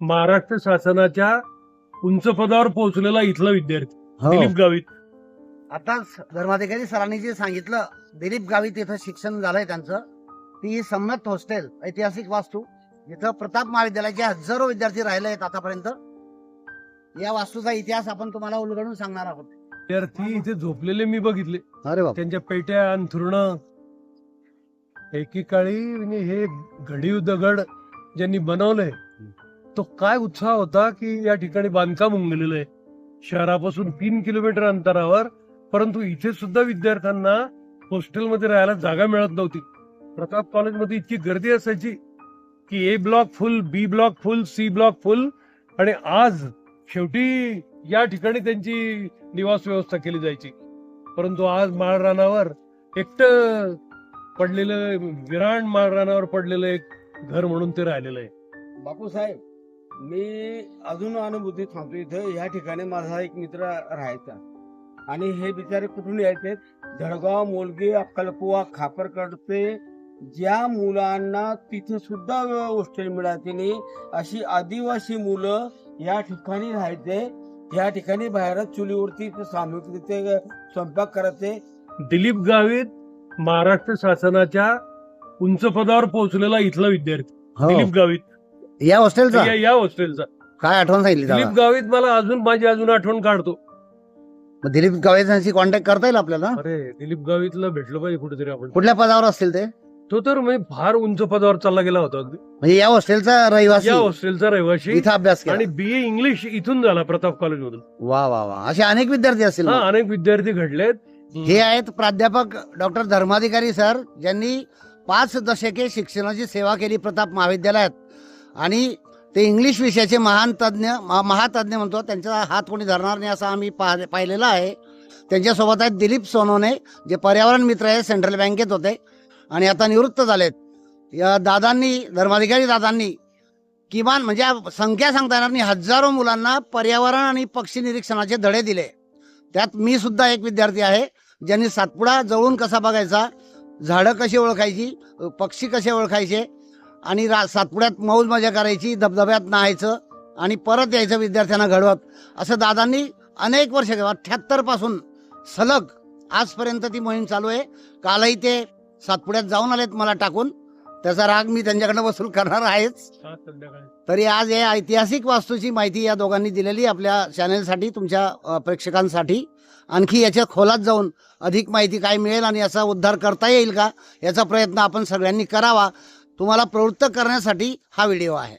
महाराष्ट्र शासनाच्या उंच पदावर पोहोचलेला इथला विद्यार्थी हो. दिलीप गावित. आता धर्माधिकारी सरांनी जे सांगितलं, दिलीप गावित इथं शिक्षण झालंय त्यांचं. ती सम्मत हॉस्टेल, ऐतिहासिक वास्तू, इथं प्रताप महाविद्यालयाचे हजारो विद्यार्थी राहिले आहेत आतापर्यंत. या वास्तूचा इतिहास आपण तुम्हाला उलगडून सांगणार आहोत. विद्यार्थी इथे झोपलेले मी बघितले, अरे बाप, त्यांच्या पेट्या अंथरुणं. एकेकाळी म्हणजे हे घडीव दगड ज्यांनी बनवलंय तो काय उत्साह होता की या ठिकाणी बांधकाम होऊन गेलेलं आहे शहरापासून 3 किलोमीटर अंतरावर. परंतु इथे सुद्धा विद्यार्थ्यांना हॉस्टेलमध्ये राहायला जागा मिळत नव्हती. प्रताप कॉलेजमध्ये इतकी गर्दी असायची की A block full, B block full, C block full. आणि आज शेवटी या ठिकाणी त्यांची निवास व्यवस्था केली जायची. परंतु आज माळरानावर एकटं पडलेलं, विराण माळरानावर पडलेलं एक घर म्हणून ते राहिलेलं आहे. बापूसाहेब, मी अजून अनुभूती सांगतो. इथं या ठिकाणी माझा एक मित्र राहायचा आणि हे बिचारे कुठून यायचे? जळगाव, मोलगी, अक्कलकुवा, खापरकडचे. ज्या मुलांना तिथे सुद्धा हॉस्टेल मिळायचे नाही अशी आदिवासी मुलं या ठिकाणी राहायचे. या ठिकाणी बाहेरच चुलीवरती सामूहिकरित्या स्वयंपाक करायचे. दिलीप गावित महाराष्ट्र शासनाच्या उंच पदावर पोहोचलेला इथला विद्यार्थी हो. दिलीप गावित या हॉस्टेलचा या हॉस्टेलचा. काय आठवण सांगितली दिलीप दादा? गावित मला माझी अजून आठवण काढतो. मग दिलीप गावितांशी कॉन्टॅक्ट करता येईल आपल्याला? अरे दिलीप गावितला भेटलो पाहिजे कुठेतरी आपण. कुठल्या पदावर असतील ते? तो तर म्हणजे फार उंच पदावर चालला गेला होता अगदी. म्हणजे या हॉस्टेलचा रहिवासी, या हॉस्टेलचा रहिवासी इथं अभ्यास केला. आणि BA इंग्लिश इथून झाला प्रताप कॉलेजमधून. वा वा वा, असे अनेक विद्यार्थी असतील. हा, अनेक विद्यार्थी घडलेत. हे आहेत प्राध्यापक डॉक्टर धर्माधिकारी सर, ज्यांनी 5 दशके शिक्षणाची सेवा केली प्रताप महाविद्यालयात. आणि ते इंग्लिश विषयाचे महान तज्ज्ञ, महातज्ञ म्हणतो. त्यांचा हात कोणी धरणार नाही असं आम्ही पाहिलेलं आहे. त्यांच्यासोबत आहेत दिलीप सोनवणे, जे पर्यावरण मित्र आहे, सेंट्रल बँकेत होते आणि आता निवृत्त झालेत. या दादांनी, धर्माधिकारी दादांनी किमान म्हणजे संख्या सांगता येणार नाही, हजारो मुलांना पर्यावरण आणि पक्षी निरीक्षणाचे धडे दिले. त्यात मी सुद्धा एक विद्यार्थी आहे, ज्यांनी सातपुडा जवळून कसा बघायचा, झाडं कशी ओळखायची, पक्षी कसे ओळखायचे आणि सातपुड्यात मौज मजा करायची, धबधब्यात न्हायचं आणि परत यायचं विद्यार्थ्यांना घडवत. असं दादांनी अनेक वर्ष 78 पासून सलग आजपर्यंत ती मोहीम चालू आहे. कालही ते सातपुड्यात जाऊन आलेत मला टाकून. त्याचा राग मी त्यांच्याकडनं वसूल करणार आहेच. तरी आज या ऐतिहासिक वास्तूची माहिती या दोघांनी दिलेली आपल्या चॅनेलसाठी, तुमच्या प्रेक्षकांसाठी. आणखी याच्या खोलात जाऊन अधिक माहिती काय मिळेल आणि याचा उद्धार करता येईल का, याचा प्रयत्न आपण सगळ्यांनी करावा. तुम्हाला प्रवृत्त करण्यासाठी हा व्हिडिओ आहे.